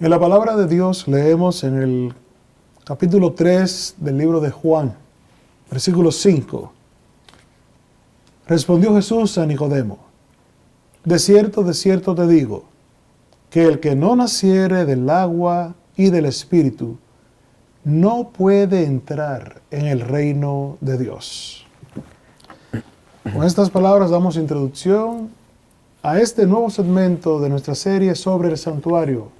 En la palabra de Dios leemos en el capítulo 3 del libro de Juan, versículo 5. Respondió Jesús a Nicodemo: de cierto te digo, que el que no naciere del agua y del Espíritu, no puede entrar en el reino de Dios. Con estas palabras damos introducción a este nuevo segmento de nuestra serie sobre el santuario.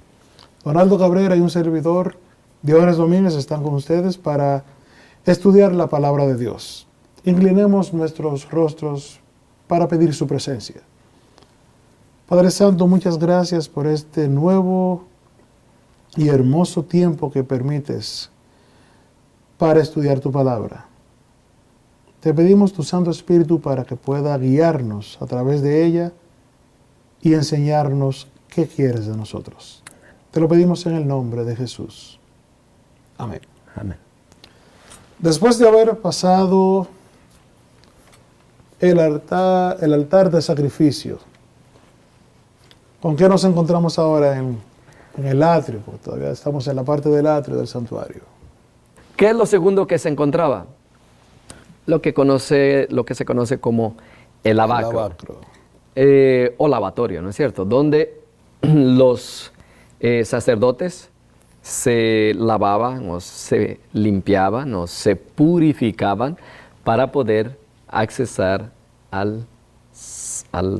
Donaldo Cabrera y un servidor, Diogenes Domínguez, están con ustedes para estudiar la palabra de Dios. Inclinemos nuestros rostros para pedir su presencia. Padre Santo, muchas gracias por este nuevo y hermoso tiempo que permites para estudiar tu palabra. Te pedimos tu Santo Espíritu para que pueda guiarnos a través de ella y enseñarnos qué quieres de nosotros. Te lo pedimos en el nombre de Jesús. Amén. Amén. Después de haber pasado el altar de sacrificio, ¿con qué nos encontramos ahora en el atrio? Porque todavía estamos en la parte del atrio del santuario. ¿Qué es lo segundo que se encontraba? Lo que se conoce como el lavacro. O lavatorio, ¿no es cierto? Donde los sacerdotes se lavaban o se limpiaban o se purificaban para poder accesar al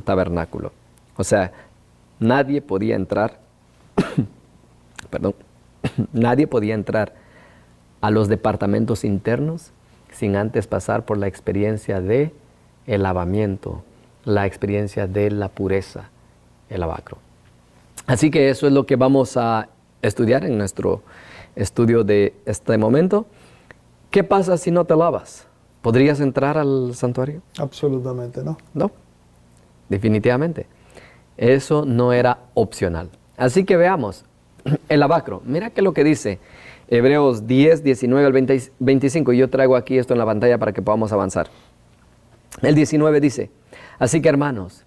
tabernáculo. O sea, nadie podía entrar, nadie podía entrar a los departamentos internos sin antes pasar por la experiencia de el lavamiento, la experiencia de la pureza, el lavacro. Así que eso es lo que vamos a estudiar en nuestro estudio de este momento. ¿Qué pasa si no te lavas? ¿Podrías entrar al santuario? Absolutamente no. No, definitivamente. Eso no era opcional. Así que veamos el lavacro. Mira qué es lo que dice Hebreos 10, 19 al 25. Yo traigo aquí esto en la pantalla para que podamos avanzar. El 19 dice: así que, hermanos,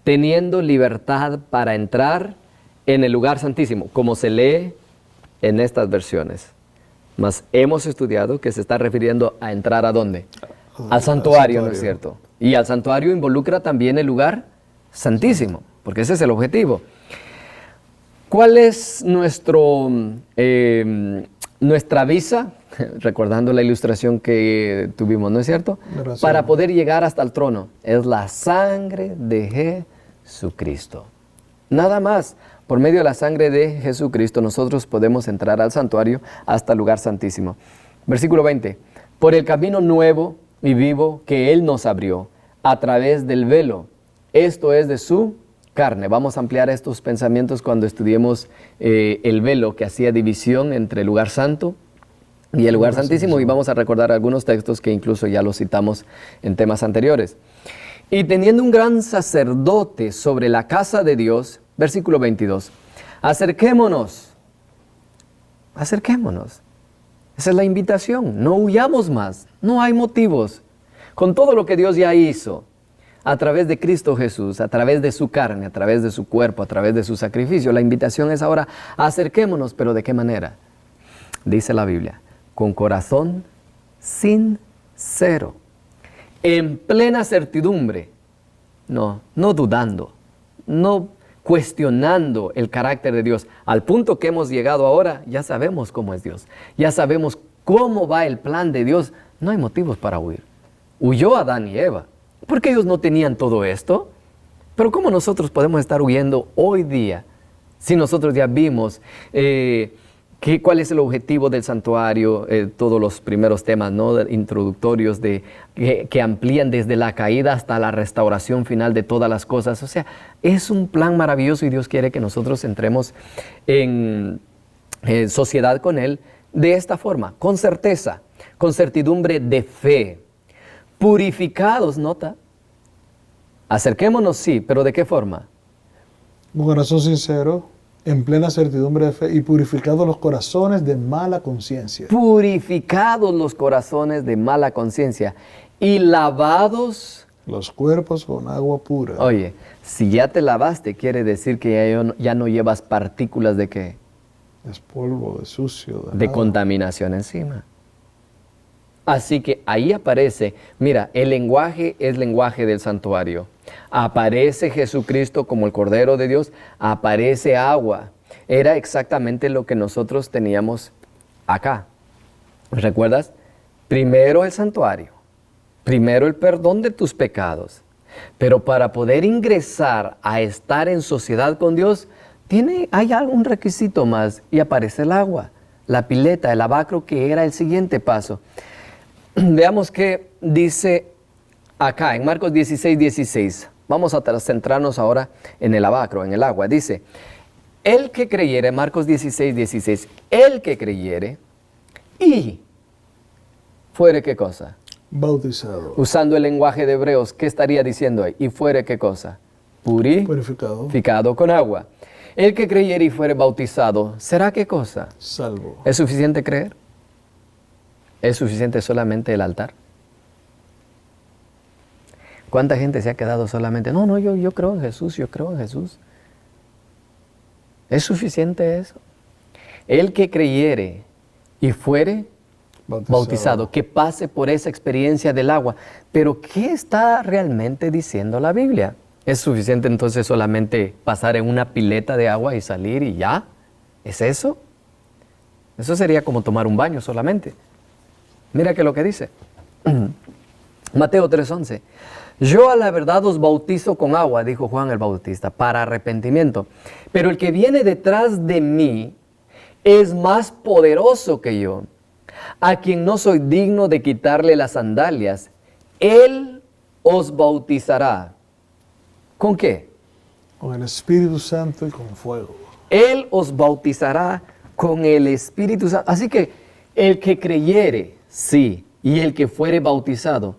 teniendo libertad para entrar en el lugar santísimo, como se lee en estas versiones. Mas hemos estudiado que se está refiriendo a entrar ¿a dónde? Al santuario, ¿no es cierto? Y al santuario involucra también el lugar santísimo, porque ese es el objetivo. ¿Cuál es nuestra visa? Recordando la ilustración que tuvimos, ¿no es cierto? Gracias. Para poder llegar hasta el trono. Es la sangre de Jesucristo. Nada más. Por medio de la sangre de Jesucristo nosotros podemos entrar al santuario hasta el lugar santísimo. Versículo 20. Por el camino nuevo y vivo que Él nos abrió a través del velo. Esto es de su carne. Vamos a ampliar estos pensamientos cuando estudiemos el velo que hacía división entre el lugar santo y el lugar santísimo, y vamos a recordar algunos textos que incluso ya los citamos en temas anteriores. Y teniendo un gran sacerdote sobre la casa de Dios, versículo 22, acerquémonos. Esa es la invitación, no huyamos más, no hay motivos. Con todo lo que Dios ya hizo, a través de Cristo Jesús, a través de su carne, a través de su cuerpo, a través de su sacrificio, la invitación es ahora, acerquémonos, pero ¿de qué manera? Dice la Biblia, con corazón sincero, en plena certidumbre, no dudando, no cuestionando el carácter de Dios. Al punto que hemos llegado ahora, ya sabemos cómo es Dios, ya sabemos cómo va el plan de Dios, no hay motivos para huir. Huyó Adán y Eva, porque ellos no tenían todo esto. Pero ¿cómo nosotros podemos estar huyendo hoy día si nosotros ya vimos cuál es el objetivo del santuario, todos los primeros temas, ¿no?, introductorios que amplían desde la caída hasta la restauración final de todas las cosas? O sea, es un plan maravilloso y Dios quiere que nosotros entremos en sociedad con Él de esta forma, con certeza, con certidumbre de fe, purificados, nota. Acerquémonos, sí, pero ¿de qué forma? Un corazón sincero, en plena certidumbre de fe, y purificados los corazones de mala conciencia. Purificados los corazones de mala conciencia y lavados los cuerpos con agua pura. Oye, si ya te lavaste, quiere decir que ya no llevas partículas de ¿qué? Es polvo, de sucio, de nada. contaminación encima. Así que ahí aparece, mira, el lenguaje es lenguaje del santuario. Aparece Jesucristo como el Cordero de Dios, aparece agua. Era exactamente lo que nosotros teníamos acá. ¿Recuerdas? Primero el santuario, primero el perdón de tus pecados. Pero para poder ingresar a estar en sociedad con Dios, hay algún requisito más y aparece el agua, la pileta, el lavacro, que era el siguiente paso. Veamos qué dice acá en Marcos 16:16. Vamos a centrarnos ahora en el lavacro, en el agua. Dice, el que creyere, Marcos 16:16, el que creyere y fuere qué cosa. Bautizado. Usando el lenguaje de Hebreos, ¿qué estaría diciendo ahí? Y fuere qué cosa. Purificado con agua. El que creyere y fuere bautizado, ¿será qué cosa? Salvo. ¿Es suficiente creer? ¿Es suficiente solamente el altar? ¿Cuánta gente se ha quedado solamente? No, yo creo en Jesús, yo creo en Jesús. ¿Es suficiente eso? El que creyere y fuere bautizado, que pase por esa experiencia del agua. Pero ¿qué está realmente diciendo la Biblia? ¿Es suficiente entonces solamente pasar en una pileta de agua y salir y ya? ¿Es eso? Eso sería como tomar un baño solamente. Mira que lo que dice. Mateo 3:11. Yo a la verdad os bautizo con agua, dijo Juan el Bautista, para arrepentimiento. Pero el que viene detrás de mí es más poderoso que yo, a quien no soy digno de quitarle las sandalias. Él os bautizará. ¿Con qué? Con el Espíritu Santo y con fuego. Él os bautizará con el Espíritu Santo. Así que el que creyere, sí, y el que fuere bautizado,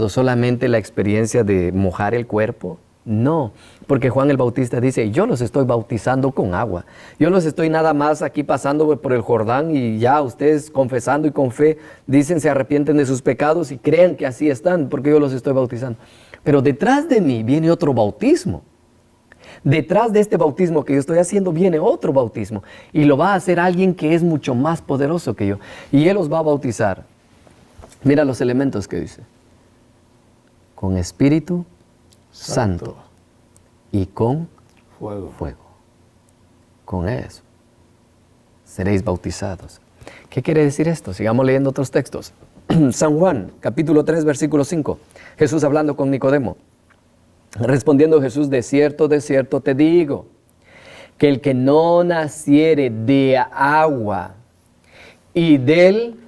solamente la experiencia de mojar el cuerpo, no, porque Juan el Bautista dice, yo los estoy bautizando con agua, yo los estoy nada más aquí pasando por el Jordán y ya ustedes confesando y con fe dicen se arrepienten de sus pecados y crean que así están porque yo los estoy bautizando. Pero detrás de mí viene otro bautismo. Detrás de este bautismo que yo estoy haciendo viene otro bautismo y lo va a hacer alguien que es mucho más poderoso que yo y Él los va a bautizar. Mira los elementos que dice. Con Espíritu Santo y con fuego. Con eso seréis bautizados. ¿Qué quiere decir esto? Sigamos leyendo otros textos. San Juan, capítulo 3, versículo 5. Jesús hablando con Nicodemo. Respondiendo Jesús, de cierto te digo, que el que no naciere de agua y del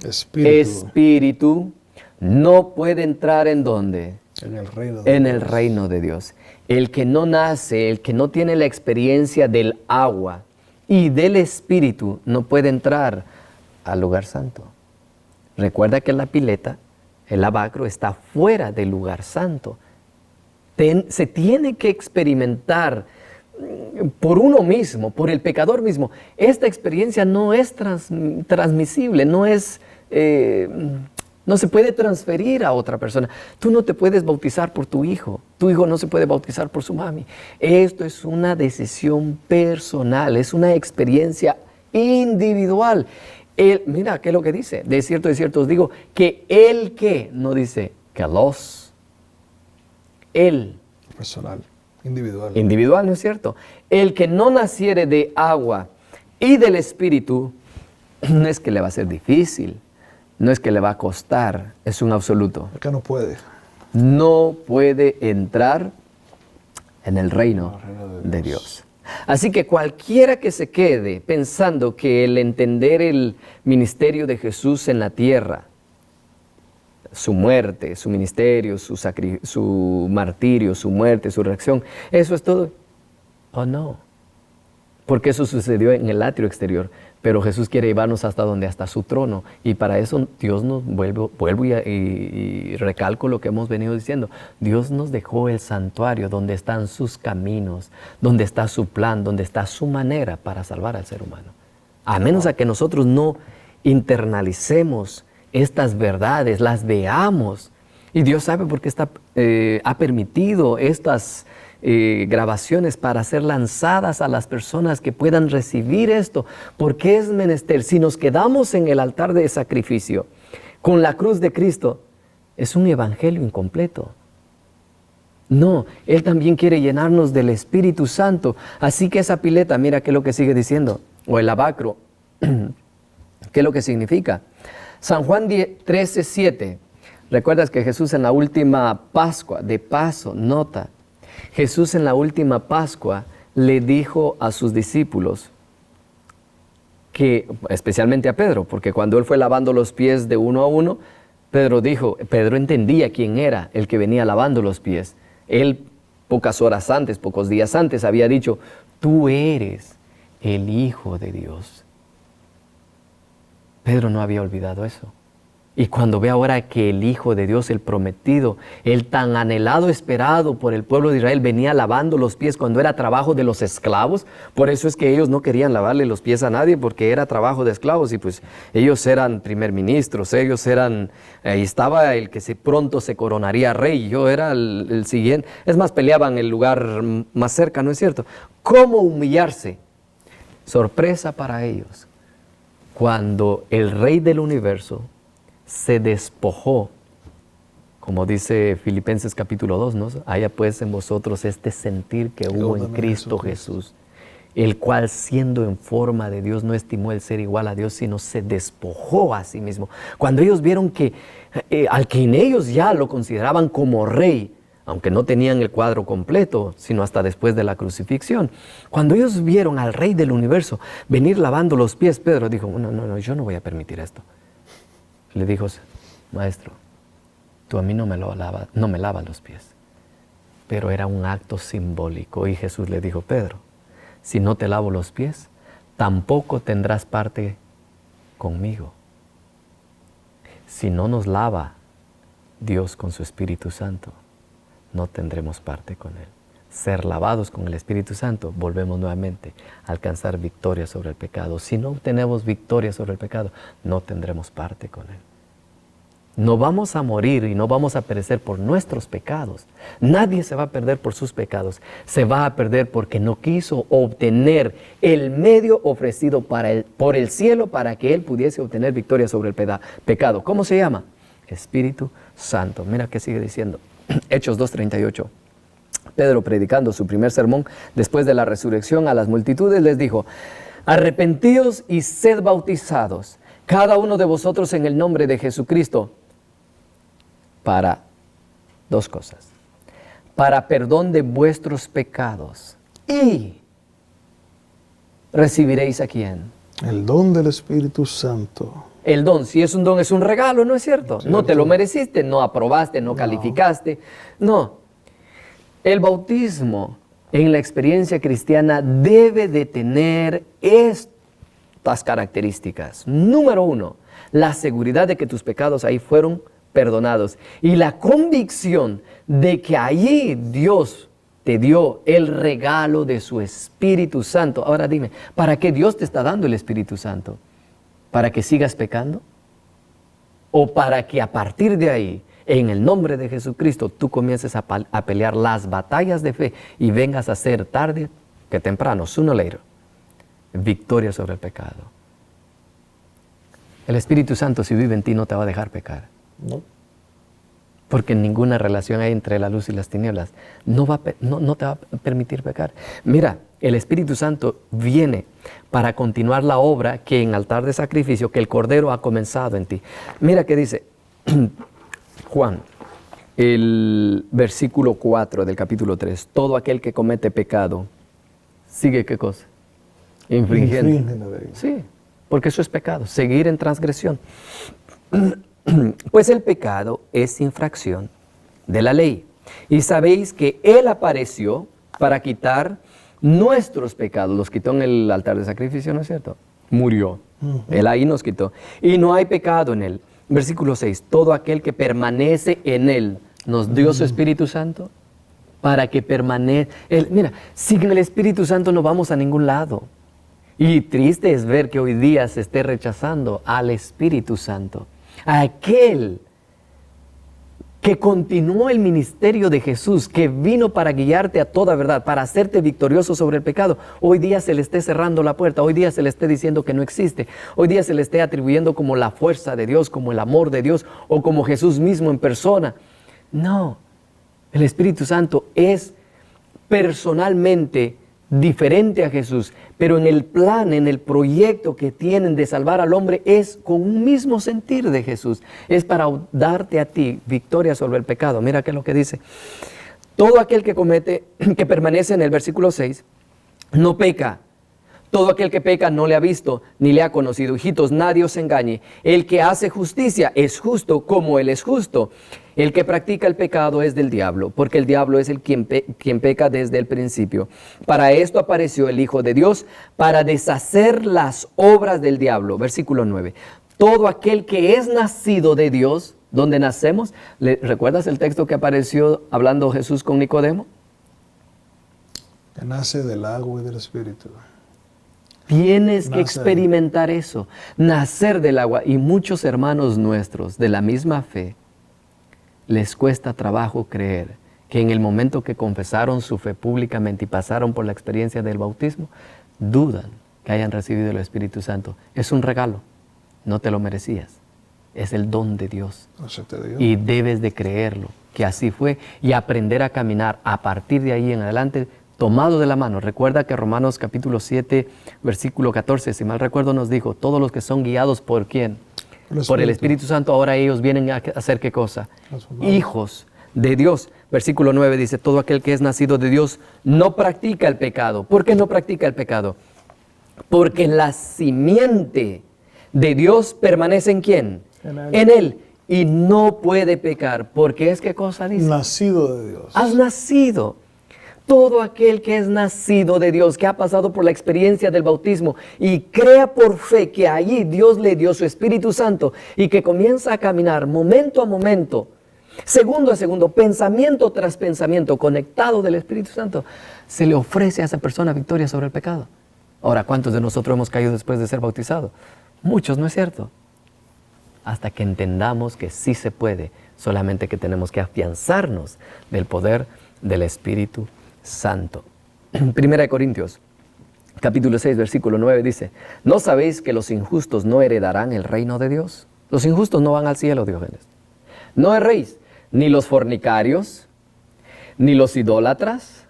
Espíritu no puede entrar ¿en dónde? En el reino de En Dios. el reino de Dios. El que no nace, el que no tiene la experiencia del agua y del Espíritu no puede entrar al lugar santo. Recuerda que la pileta, el lavacro, está fuera del lugar santo. Se tiene que experimentar por uno mismo, por el pecador mismo. Esta experiencia no es transmisible, no se puede transferir a otra persona. Tú no te puedes bautizar por tu hijo no se puede bautizar por su mami. Esto es una decisión personal, es una experiencia individual. Mira, ¿qué es lo que dice? De cierto os digo, que el que, no dice que los, él. Personal, individual. Individual, ¿no es cierto? El que no naciere de agua y del Espíritu, no es que le va a ser difícil, no es que le va a costar, es un absoluto. Acá no puede. No puede entrar en el reino de Dios. Así que cualquiera que se quede pensando que el entender el ministerio de Jesús en la tierra, su muerte, su ministerio, su martirio, su muerte, su reacción, eso es todo. Oh, no. Porque eso sucedió en el atrio exterior. Pero Jesús quiere llevarnos hasta donde, hasta su trono. Y para eso Dios nos vuelvo y recalco lo que hemos venido diciendo. Dios nos dejó el santuario donde están sus caminos, donde está su plan, donde está su manera para salvar al ser humano. A menos a que nosotros no internalicemos estas verdades, las veamos. Y Dios sabe por qué ha permitido estas grabaciones para ser lanzadas a las personas que puedan recibir esto, porque es menester. Si nos quedamos en el altar de sacrificio con la cruz de Cristo, es un evangelio incompleto. No, Él también quiere llenarnos del Espíritu Santo. Así que esa pileta, mira qué es lo que sigue diciendo, o el lavacro, ¿qué es lo que significa? San Juan 13:7. ¿Recuerdas que Jesús en la última Pascua, de paso, nota, Jesús en la última Pascua le dijo a sus discípulos, que, especialmente a Pedro, porque cuando él fue lavando los pies de uno a uno, Pedro entendía quién era el que venía lavando los pies. Él, pocos días antes, había dicho, tú eres el Hijo de Dios. Pedro no había olvidado eso. Y cuando ve ahora que el Hijo de Dios, el prometido, el tan anhelado, esperado por el pueblo de Israel, venía lavando los pies cuando era trabajo de los esclavos, por eso es que ellos no querían lavarle los pies a nadie, porque era trabajo de esclavos, y pues ellos eran primer ministros, ellos eran, ahí estaba el que pronto se coronaría rey, yo era el siguiente, es más, peleaban el lugar más cerca, ¿no es cierto? ¿Cómo humillarse? Sorpresa para ellos, cuando el Rey del universo se despojó, como dice Filipenses capítulo 2, ¿no? Haya pues en vosotros este sentir que hubo en Cristo Jesús, el cual siendo en forma de Dios no estimó el ser igual a Dios, sino se despojó a sí mismo. Cuando ellos vieron que al que en ellos ya lo consideraban como rey, aunque no tenían el cuadro completo, sino hasta después de la crucifixión, cuando ellos vieron al Rey del universo venir lavando los pies, Pedro dijo, no, yo no voy a permitir esto. Le dijo, maestro, tú a mí no me lavas los pies. Pero era un acto simbólico. Y Jesús le dijo, Pedro, si no te lavo los pies, tampoco tendrás parte conmigo. Si no nos lava Dios con su Espíritu Santo, no tendremos parte con Él. Ser lavados con el Espíritu Santo, volvemos nuevamente a alcanzar victoria sobre el pecado. Si no obtenemos victoria sobre el pecado, no tendremos parte con Él. No vamos a morir y no vamos a perecer por nuestros pecados. Nadie se va a perder por sus pecados. Se va a perder porque no quiso obtener el medio ofrecido por el cielo para que Él pudiese obtener victoria sobre el pecado. ¿Cómo se llama? Espíritu Santo. Mira qué sigue diciendo. Hechos 2:38. Pedro, predicando su primer sermón después de la resurrección a las multitudes, les dijo, arrepentíos y sed bautizados, cada uno de vosotros en el nombre de Jesucristo, para dos cosas, para perdón de vuestros pecados, y recibiréis ¿a quién? El don del Espíritu Santo. El don, si es un don, es un regalo, ¿no es cierto? No te lo mereciste, no aprobaste, no calificaste, no. El bautismo en la experiencia cristiana debe de tener estas características. Número 1, la seguridad de que tus pecados ahí fueron perdonados y la convicción de que allí Dios te dio el regalo de su Espíritu Santo. Ahora dime, ¿para qué Dios te está dando el Espíritu Santo? ¿Para que sigas pecando? ¿O para que a partir de ahí, en el nombre de Jesucristo, tú comiences a pelear las batallas de fe y vengas a ser tarde que temprano, sooner or later, victoria sobre el pecado? El Espíritu Santo, si vive en ti, no te va a dejar pecar. No. Porque ninguna relación hay entre la luz y las tinieblas. No te va a permitir pecar. Mira, el Espíritu Santo viene para continuar la obra que en altar de sacrificio, que el Cordero ha comenzado en ti. Mira qué dice Juan, el versículo 4 del capítulo 3. Todo aquel que comete pecado, ¿sigue qué cosa? Infringiendo. Infringe la ley. Sí, porque eso es pecado, seguir en transgresión. Pues el pecado es infracción de la ley. Y sabéis que Él apareció para quitar nuestros pecados. Los quitó en el altar de sacrificio, ¿no es cierto? Murió. Él ahí nos quitó. Y no hay pecado en Él. Versículo 6. Todo aquel que permanece en Él, nos dio su Espíritu Santo para que permanezca. Mira, sin el Espíritu Santo no vamos a ningún lado. Y triste es ver que hoy día se esté rechazando al Espíritu Santo. Aquel que continuó el ministerio de Jesús, que vino para guiarte a toda verdad, para hacerte victorioso sobre el pecado, hoy día se le esté cerrando la puerta, hoy día se le esté diciendo que no existe, hoy día se le esté atribuyendo como la fuerza de Dios, como el amor de Dios, o como Jesús mismo en persona. No, el Espíritu Santo es personalmente diferente a Jesús, pero en el plan, en el proyecto que tienen de salvar al hombre es con un mismo sentir de Jesús. Es para darte a ti victoria sobre el pecado. Mira qué es lo que dice. Todo aquel que permanece en el versículo 6, no peca. Todo aquel que peca no le ha visto ni le ha conocido. Hijitos, nadie os engañe. El que hace justicia es justo como Él es justo. El que practica el pecado es del diablo, porque el diablo es quien peca desde el principio. Para esto apareció el Hijo de Dios, para deshacer las obras del diablo. Versículo 9. Todo aquel que es nacido de Dios, ¿dónde nacemos? ¿Recuerdas el texto que apareció hablando Jesús con Nicodemo? Que nace del agua y del Espíritu. Tienes que experimentar eso, nacer del agua. Y muchos hermanos nuestros de la misma fe, les cuesta trabajo creer que en el momento que confesaron su fe públicamente y pasaron por la experiencia del bautismo, dudan que hayan recibido el Espíritu Santo. Es un regalo, no te lo merecías, es el don de Dios. Y debes de creerlo, que así fue, y aprender a caminar a partir de ahí en adelante, tomado de la mano. Recuerda que Romanos capítulo 7, versículo 14, si mal recuerdo, nos dijo, todos los que son guiados ¿por quién? Por el Espíritu Santo, ahora ellos vienen a hacer ¿qué cosa? Hijos de Dios. Versículo 9 dice, todo aquel que es nacido de Dios no practica el pecado. ¿Por qué no practica el pecado? Porque la simiente de Dios permanece ¿en quién? En Él. Y no puede pecar. Porque es ¿qué cosa dice? Nacido de Dios. Has nacido. Todo aquel que es nacido de Dios, que ha pasado por la experiencia del bautismo y crea por fe que allí Dios le dio su Espíritu Santo y que comienza a caminar momento a momento, segundo a segundo, pensamiento tras pensamiento, conectado del Espíritu Santo, se le ofrece a esa persona victoria sobre el pecado. Ahora, ¿cuántos de nosotros hemos caído después de ser bautizados? Muchos, ¿no es cierto? Hasta que entendamos que sí se puede, solamente que tenemos que afianzarnos del poder del Espíritu Santo. Primera de Corintios, capítulo 6, versículo 9 dice, ¿no sabéis que los injustos no heredarán el reino de Dios? Los injustos no van al cielo, Diógenes. No erréis, ni los fornicarios, ni los idólatras,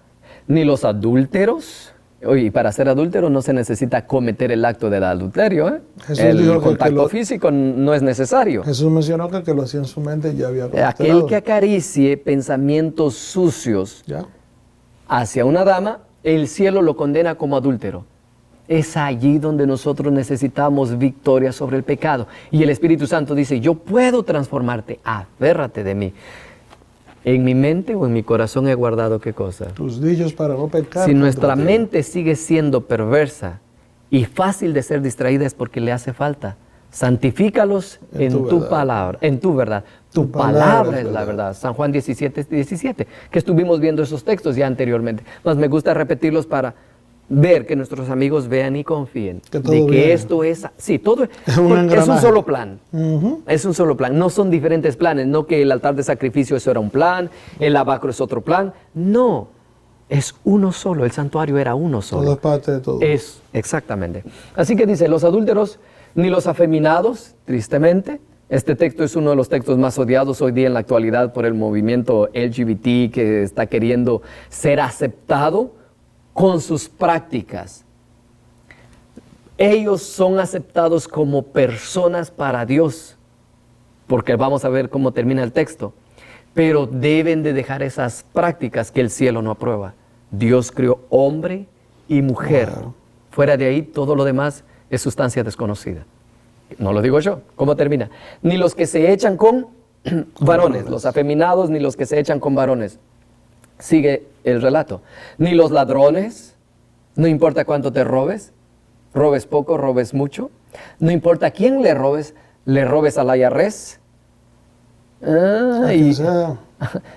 ni los adúlteros. Oye, y para ser adúltero no se necesita cometer el acto del adulterio. El contacto físico no es necesario. Jesús mencionó que el que lo hacía en su mente ya había cometido. Aquel que acaricie pensamientos sucios hacia una dama, el cielo lo condena como adúltero. Es allí donde nosotros necesitamos victoria sobre el pecado. Y el Espíritu Santo dice, yo puedo transformarte, aférrate de mí. En mi mente o en mi corazón he guardado ¿qué cosa? Tus dichos para no pecar. Si nuestra mente sigue siendo perversa y fácil de ser distraída es porque le hace falta. Santifícalos en tu palabra, en tu verdad. Tu palabra es la verdad. San Juan 17, 17, que estuvimos viendo esos textos ya anteriormente. Mas me gusta repetirlos para ver que nuestros amigos vean y confíen de que esto es, sí, todo es un solo plan. Es un solo plan, no son diferentes planes, no que el altar de sacrificio eso era un plan, el lavacro es otro plan, no, es uno solo, el santuario era uno solo. Todo es parte de todo. Es, exactamente. Así que dice, los adúlteros ni los afeminados, tristemente. Este texto es uno de los textos más odiados hoy día en la actualidad por el movimiento LGBT que está queriendo ser aceptado con sus prácticas. Ellos son aceptados como personas para Dios, porque vamos a ver cómo termina el texto, pero deben de dejar esas prácticas que el cielo no aprueba. Dios creó hombre y mujer. Wow. Fuera de ahí, todo lo demás es sustancia desconocida. No lo digo yo. ¿Cómo termina? Ni los que se echan con varones, los afeminados, ni los que se echan con varones. Sigue el relato. Ni los ladrones, no importa cuánto te robes poco, robes mucho. No importa a quién le robes al IRS.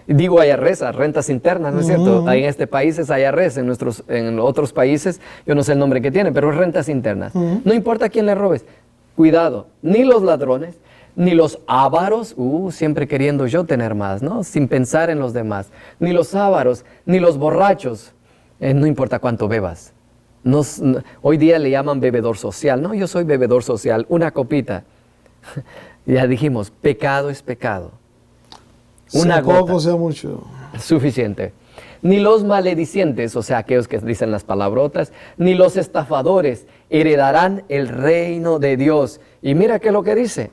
Digo IRS, a rentas internas, ¿no es cierto? Ahí en este país es IRS, en otros países, yo no sé el nombre que tienen, pero es rentas internas. No importa a quién le robes, cuidado, ni los ladrones, ni los ávaros, siempre queriendo yo tener más, ¿no? Sin pensar en los demás, ni los ávaros, ni los borrachos, no importa cuánto bebas. Hoy día le llaman bebedor social, no, yo soy bebedor social, una copita. Ya dijimos, pecado es pecado. Una sea gota, poco, sea mucho. suficiente. Ni los maledicientes, o sea, aquellos que dicen las palabrotas, ni los estafadores heredarán el reino de Dios. Y mira qué es lo que dice.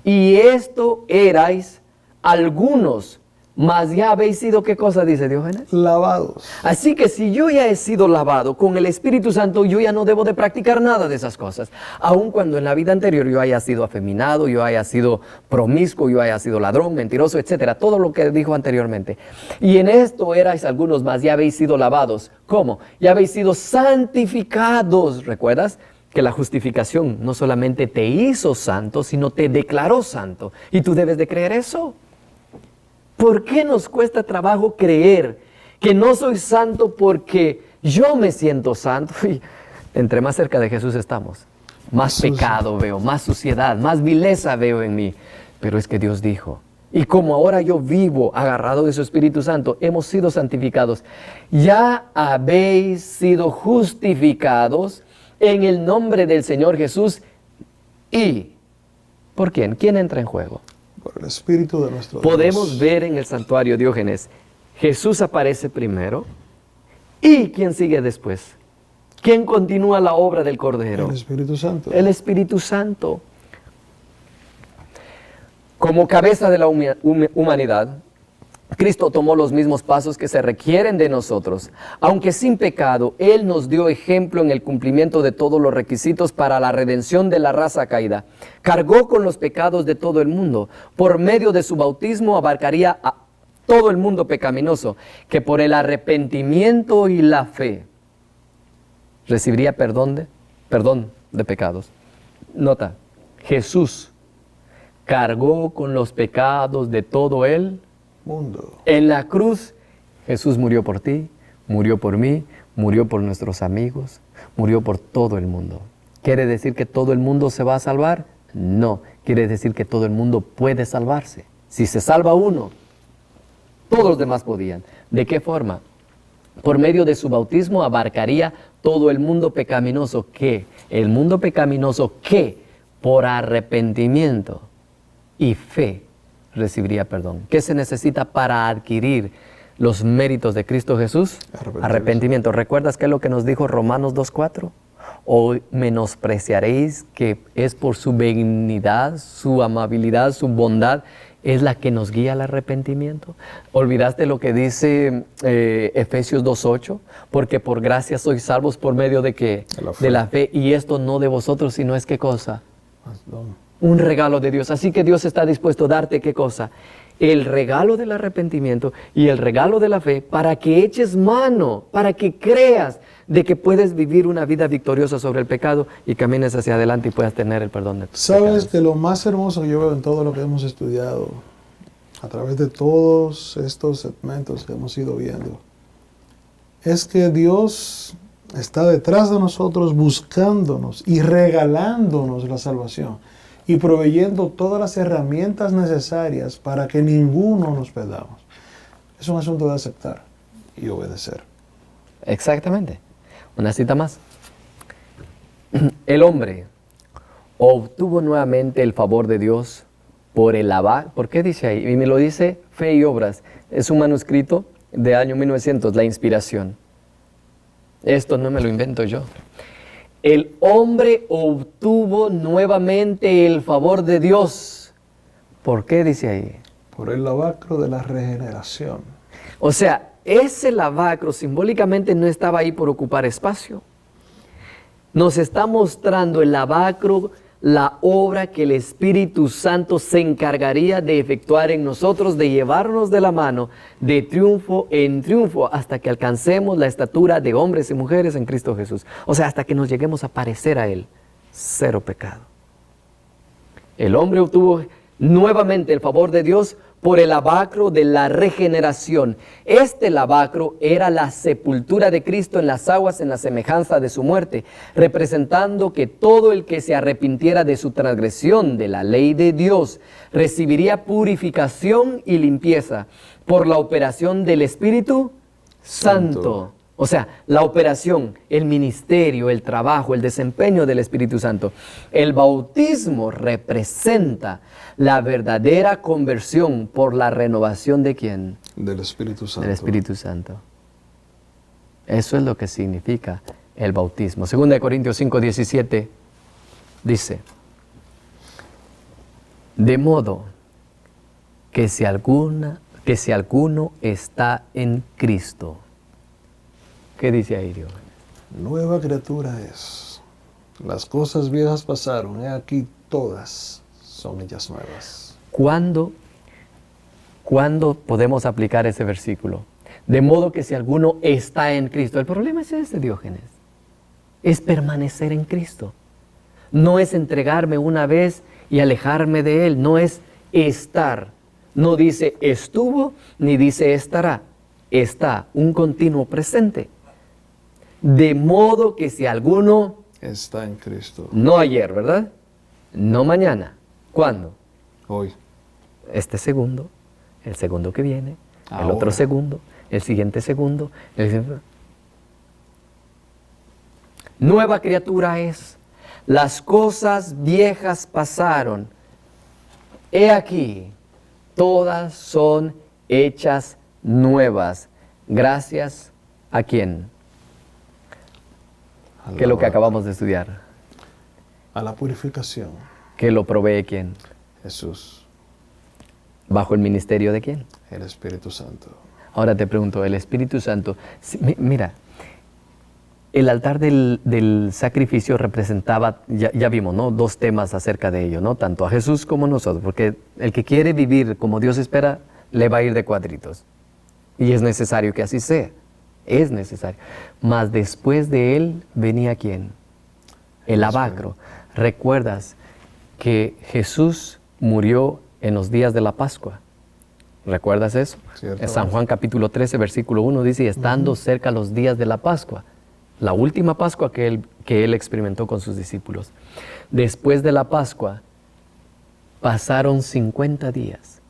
Y esto erais algunos, mas ya habéis sido, ¿qué cosa dice Diógenes? Lavados. Así que si yo ya he sido lavado con el Espíritu Santo, yo ya no debo de practicar nada de esas cosas. Aun cuando en la vida anterior yo haya sido afeminado, yo haya sido promiscuo, yo haya sido ladrón, mentiroso, etcétera. Todo lo que dijo anteriormente. Y en esto erais algunos, mas ya habéis sido lavados. ¿Cómo? Ya habéis sido santificados. ¿Recuerdas? Que la justificación no solamente te hizo santo, sino te declaró santo. Y tú debes de creer eso. ¿Por qué nos cuesta trabajo creer que no soy santo porque yo me siento santo? Y entre más cerca de Jesús estamos, más pecado veo, más suciedad, más vileza veo en mí. Pero es que Dios dijo, y como ahora yo vivo agarrado de su Espíritu Santo, hemos sido santificados. Ya habéis sido justificados en el nombre del Señor Jesús. ¿Y por quién? ¿Quién entra en juego? Por el Espíritu de nuestro Podemos Dios. ver en el santuario Diógenes, Jesús aparece primero, ¿y quién sigue después? ¿Quién continúa la obra del Cordero? El Espíritu Santo. El Espíritu Santo. Como cabeza de la humanidad, Cristo tomó los mismos pasos que se requieren de nosotros. Aunque sin pecado, Él nos dio ejemplo en el cumplimiento de todos los requisitos para la redención de la raza caída. Cargó con los pecados de todo el mundo. Por medio de su bautismo abarcaría a todo el mundo pecaminoso, que por el arrepentimiento y la fe recibiría perdón de pecados. Nota, Jesús cargó con los pecados de todo el mundo. En la cruz, Jesús murió por ti, murió por mí, murió por nuestros amigos, murió por todo el mundo. ¿Quiere decir que todo el mundo se va a salvar? No, quiere decir que todo el mundo puede salvarse. Si se salva uno, todos los demás podían. ¿De qué forma? Por medio de su bautismo abarcaría todo el mundo pecaminoso. ¿Qué? El mundo pecaminoso que por arrepentimiento y fe recibiría perdón. ¿Qué se necesita para adquirir los méritos de Cristo Jesús? Arrepentimiento. ¿Recuerdas qué es lo que nos dijo Romanos 2:4? ¿O menospreciaréis que es por su benignidad, su amabilidad, su bondad, es la que nos guía al arrepentimiento? ¿Olvidaste lo que dice Efesios 2:8? Porque por gracia sois salvos por medio de ¿qué? De la fe. Y esto no de vosotros, sino es ¿qué cosa? Un regalo de Dios. Así que Dios está dispuesto a darte ¿qué cosa? El regalo del arrepentimiento y el regalo de la fe para que eches mano, para que creas de que puedes vivir una vida victoriosa sobre el pecado y camines hacia adelante y puedas tener el perdón de tus ¿Sabes pecados. que lo más hermoso que yo veo en todo lo que hemos estudiado, a través de todos estos segmentos que hemos ido viendo, es que Dios está detrás de nosotros buscándonos y regalándonos la salvación y proveyendo todas las herramientas necesarias para que ninguno nos perdamos? Es un asunto de aceptar y obedecer. Exactamente. Una cita más. El hombre obtuvo nuevamente el favor de Dios por el lavado. ¿Por qué dice ahí? Y me lo dice Fe y Obras. Es un manuscrito de año 1900, la inspiración. Esto no me lo invento yo. El hombre obtuvo nuevamente el favor de Dios. ¿Por qué dice ahí? Por el lavacro de la regeneración. O sea, ese lavacro simbólicamente no estaba ahí por ocupar espacio. Nos está mostrando el lavacro, la obra que el Espíritu Santo se encargaría de efectuar en nosotros, de llevarnos de la mano de triunfo en triunfo hasta que alcancemos la estatura de hombres y mujeres en Cristo Jesús. O sea, hasta que nos lleguemos a parecer a Él. Cero pecado. El hombre obtuvo nuevamente el favor de Dios por el lavacro de la regeneración. Este lavacro era la sepultura de Cristo en las aguas en la semejanza de su muerte, representando que todo el que se arrepintiera de su transgresión de la ley de Dios recibiría purificación y limpieza por la operación del Espíritu Santo. O sea, la operación, el ministerio, el trabajo, el desempeño del Espíritu Santo. El bautismo representa la verdadera conversión por la renovación ¿de quién? Del Espíritu Santo. Del Espíritu Santo. Eso es lo que significa el bautismo. 2 Corintios 5:17 dice: de modo que si alguno está en Cristo. ¿Qué dice ahí Dios? Nueva criatura es. Las cosas viejas pasaron, he aquí todas son ellas nuevas. ¿Cuándo podemos aplicar ese versículo? De modo que si alguno está en Cristo. El problema es ese, Diógenes. Es permanecer en Cristo. No es entregarme una vez y alejarme de Él. No es estar. No dice estuvo ni dice estará. Está, un continuo presente. De modo que si alguno está en Cristo. No ayer, ¿verdad? No mañana. ¿Cuándo? Hoy. Este segundo, el segundo que viene, el Ahora. otro segundo, el siguiente segundo. Nueva criatura es. Las cosas viejas pasaron. He aquí, todas son hechas nuevas. Gracias a quién. ¿Qué es lo que acabamos de estudiar? A la purificación. ¿Que lo provee quién? Jesús, ¿Bajo el ministerio de quién? el Espíritu Santo. Ahora te pregunto, el Espíritu Santo, mira, el altar del sacrificio representaba, ya vimos, ¿no? Dos temas acerca de ello, ¿no? Tanto a Jesús como a nosotros, porque el que quiere vivir como Dios espera, le va a ir de cuadritos. Y es necesario que así sea, es necesario. Mas después de él venía ¿quién? El lavacro. ¿Recuerdas que Jesús murió en los días de la Pascua? ¿Recuerdas eso? Cierto. En San Juan capítulo 13, versículo 1 dice, y estando cerca los días de la Pascua, la última Pascua que él experimentó con sus discípulos. Después de la Pascua, pasaron 50 días.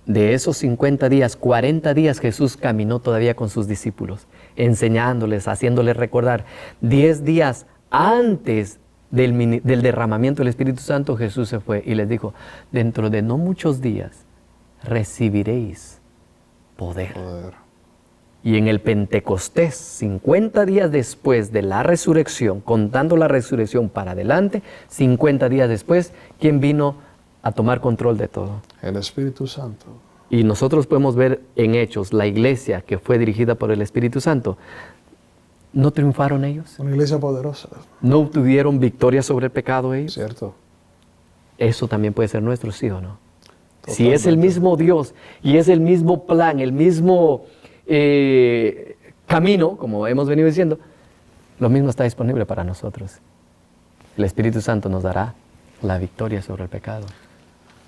De esos 50 días, 40 días Jesús caminó todavía con sus discípulos, enseñándoles, haciéndoles recordar. 10 días antes del derramamiento del Espíritu Santo, Jesús se fue y les dijo, dentro de no muchos días recibiréis poder. Y en el Pentecostés, 50 días después de la resurrección, contando la resurrección para adelante, 50 días después, ¿quién vino a tomar control de todo? El Espíritu Santo. Y nosotros podemos ver en Hechos, la iglesia que fue dirigida por el Espíritu Santo, ¿no triunfaron ellos? Una iglesia poderosa. ¿No obtuvieron victoria sobre el pecado ellos? ¿Cierto? Eso también puede ser nuestro, ¿sí o no? Totalmente. Si es el mismo Dios y es el mismo plan, el mismo camino, como hemos venido diciendo, lo mismo está disponible para nosotros. El Espíritu Santo nos dará la victoria sobre el pecado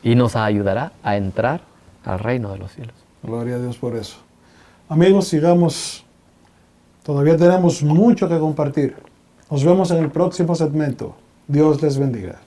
y nos ayudará a entrar al reino de los cielos. Gloria a Dios por eso. Amigos, sigamos. Todavía tenemos mucho que compartir. Nos vemos en el próximo segmento. Dios les bendiga.